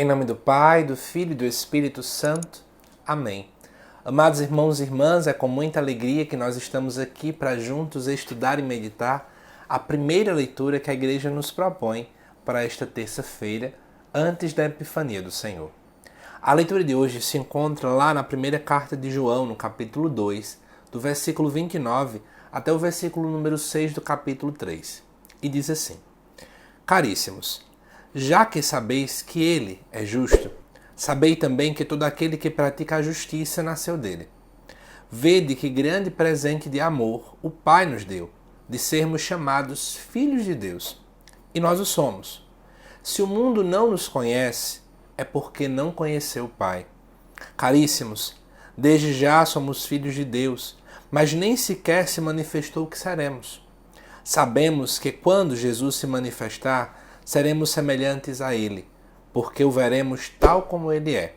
Em nome do Pai, do Filho e do Espírito Santo. Amém. Amados irmãos e irmãs, é com muita alegria que nós estamos aqui para juntos estudar e meditar a primeira leitura que a Igreja nos propõe para esta terça-feira, antes da Epifania do Senhor. A leitura de hoje se encontra lá na primeira carta de João, no capítulo 2, do versículo 29 até o versículo número 6 do capítulo 3. E diz assim: Caríssimos, já que sabeis que ele é justo, sabei também que todo aquele que pratica a justiça nasceu dele. Vede que grande presente de amor o Pai nos deu, de sermos chamados filhos de Deus. E nós o somos. Se o mundo não nos conhece, é porque não conheceu o Pai. Caríssimos, desde já somos filhos de Deus, mas nem sequer se manifestou o que seremos. Sabemos que quando Jesus se manifestar, seremos semelhantes a ele, porque o veremos tal como ele é.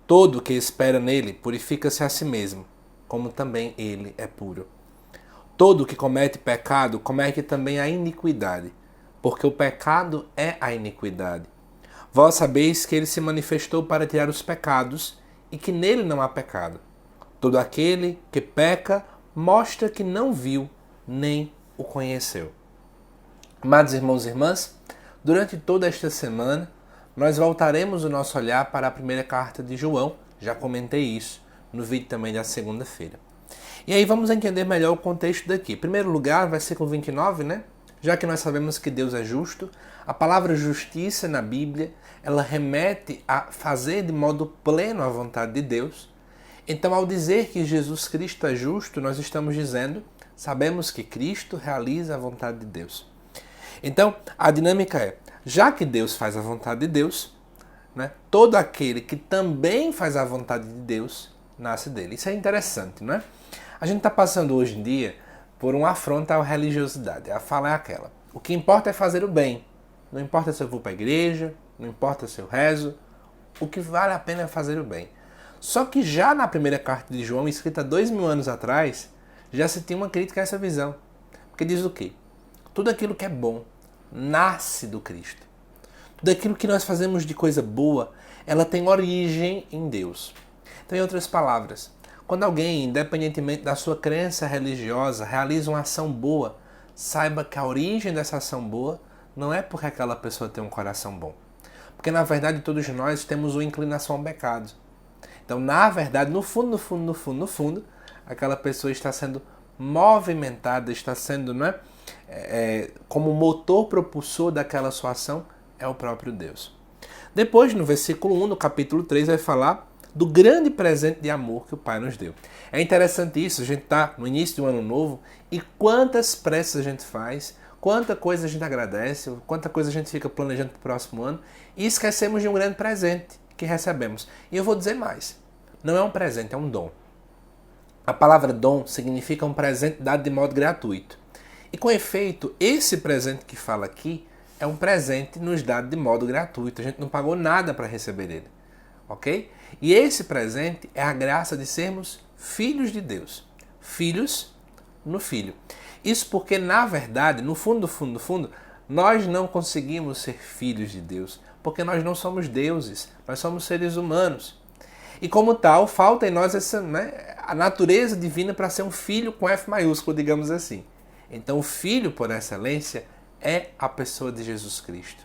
Todo que espera nele purifica-se a si mesmo, como também ele é puro. Todo que comete pecado comete também a iniquidade, porque o pecado é a iniquidade. Vós sabeis que ele se manifestou para tirar os pecados e que nele não há pecado. Todo aquele que peca mostra que não viu nem o conheceu. Amados irmãos e irmãs, durante toda esta semana, nós voltaremos o nosso olhar para a primeira carta de João. Já comentei isso no vídeo também da segunda-feira. E aí vamos entender melhor o contexto daqui. Em primeiro lugar, versículo 29, né? Já que nós sabemos que Deus é justo, a palavra justiça na Bíblia, ela remete a fazer de modo pleno a vontade de Deus. Então, ao dizer que Jesus Cristo é justo, nós estamos dizendo, sabemos que Cristo realiza a vontade de Deus. Então, a dinâmica é, já que Deus faz a vontade de Deus, né, todo aquele que também faz a vontade de Deus, nasce dele. Isso é interessante, não é? A gente está passando hoje em dia por uma afronta à religiosidade. A fala é aquela: o que importa é fazer o bem. Não importa se eu vou para a igreja, não importa se eu rezo, o que vale a pena é fazer o bem. Só que já na primeira carta de João, escrita 2000 anos atrás, já se tinha uma crítica a essa visão. Porque diz o quê? Tudo aquilo que é bom nasce do Cristo. Tudo aquilo que nós fazemos de coisa boa, ela tem origem em Deus. Então, em outras palavras, quando alguém, independentemente da sua crença religiosa, realiza uma ação boa, saiba que a origem dessa ação boa não é porque aquela pessoa tem um coração bom. Porque, na verdade, todos nós temos uma inclinação ao pecado. Então, na verdade, no fundo, aquela pessoa está sendo movimentada, está sendo, não é? Como motor propulsor daquela sua ação é o próprio Deus. Depois, no versículo 1, no capítulo 3, vai falar do grande presente de amor que o Pai nos deu. É interessante isso, a gente está no início de um ano novo e quantas preces a gente faz, quanta coisa a gente agradece, quanta coisa a gente fica planejando para o próximo ano e esquecemos de um grande presente que recebemos. E eu vou dizer mais, não é um presente, é um dom. A palavra dom significa um presente dado de modo gratuito. E com efeito, esse presente que fala aqui é um presente nos dado de modo gratuito. A gente não pagou nada para receber ele. Ok? E esse presente é a graça de sermos filhos de Deus. Filhos no Filho. Isso porque, na verdade, no fundo, nós não conseguimos ser filhos de Deus. Porque nós não somos deuses. Nós somos seres humanos. E como tal, falta em nós essa, né, a natureza divina para ser um filho com F maiúsculo, digamos assim. Então o Filho, por excelência, é a pessoa de Jesus Cristo.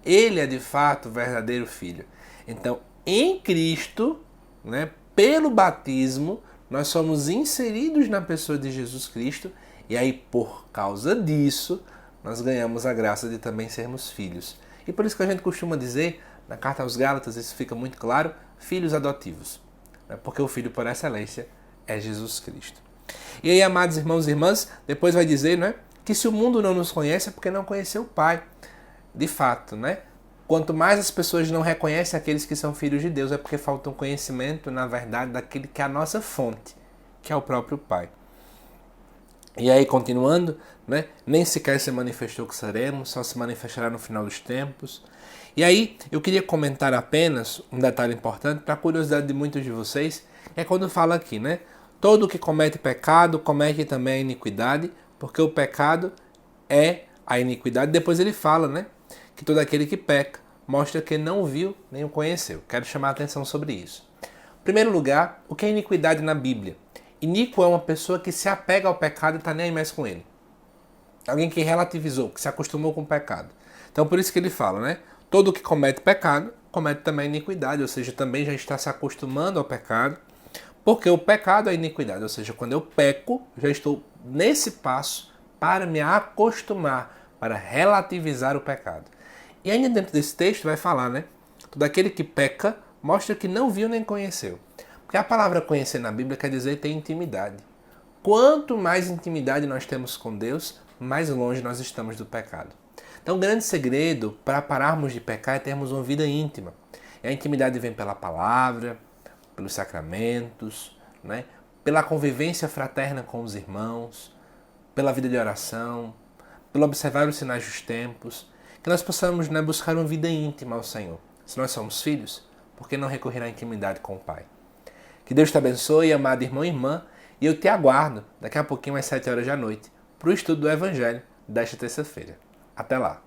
Ele é de fato o verdadeiro Filho. Então, em Cristo, né, pelo batismo, nós somos inseridos na pessoa de Jesus Cristo e aí, por causa disso, nós ganhamos a graça de também sermos filhos. E por isso que a gente costuma dizer, na Carta aos Gálatas, isso fica muito claro, filhos adotivos. Né, porque o Filho, por excelência, é Jesus Cristo. E aí, amados irmãos e irmãs, depois vai dizer, né, que se o mundo não nos conhece é porque não conheceu o Pai. De fato, né? Quanto mais as pessoas não reconhecem aqueles que são filhos de Deus, é porque falta um conhecimento, na verdade, daquele que é a nossa fonte, que é o próprio Pai. E aí, continuando, né, nem sequer se manifestou o que seremos, só se manifestará no final dos tempos. E aí, eu queria comentar apenas um detalhe importante, para a curiosidade de muitos de vocês, é quando fala aqui, né? Todo que comete pecado, comete também a iniquidade, porque o pecado é a iniquidade. Depois ele fala, né, que todo aquele que peca mostra que não viu nem o conheceu. Quero chamar a atenção sobre isso. Em primeiro lugar, o que é iniquidade na Bíblia? Iníquo é uma pessoa que se apega ao pecado e está nem aí mais com ele. Alguém que relativizou, que se acostumou com o pecado. Então por isso que ele fala, né? Todo que comete pecado, comete também iniquidade, ou seja, também já está se acostumando ao pecado, porque o pecado é iniquidade, ou seja, quando eu peco, já estou nesse passo para me acostumar, para relativizar o pecado. E ainda dentro desse texto vai falar, né? Todo aquele que peca mostra que não viu nem conheceu. Porque a palavra conhecer na Bíblia quer dizer ter intimidade. Quanto mais intimidade nós temos com Deus, mais longe nós estamos do pecado. Então o grande segredo para pararmos de pecar é termos uma vida íntima. E a intimidade vem pela palavra, pelos sacramentos, né? Pela convivência fraterna com os irmãos, pela vida de oração, pelo observar os sinais dos tempos, que nós possamos, né, buscar uma vida íntima ao Senhor. Se nós somos filhos, por que não recorrer à intimidade com o Pai? Que Deus te abençoe, amado irmão e irmã, e eu te aguardo daqui a pouquinho às 7 horas da noite para o estudo do Evangelho desta terça-feira. Até lá!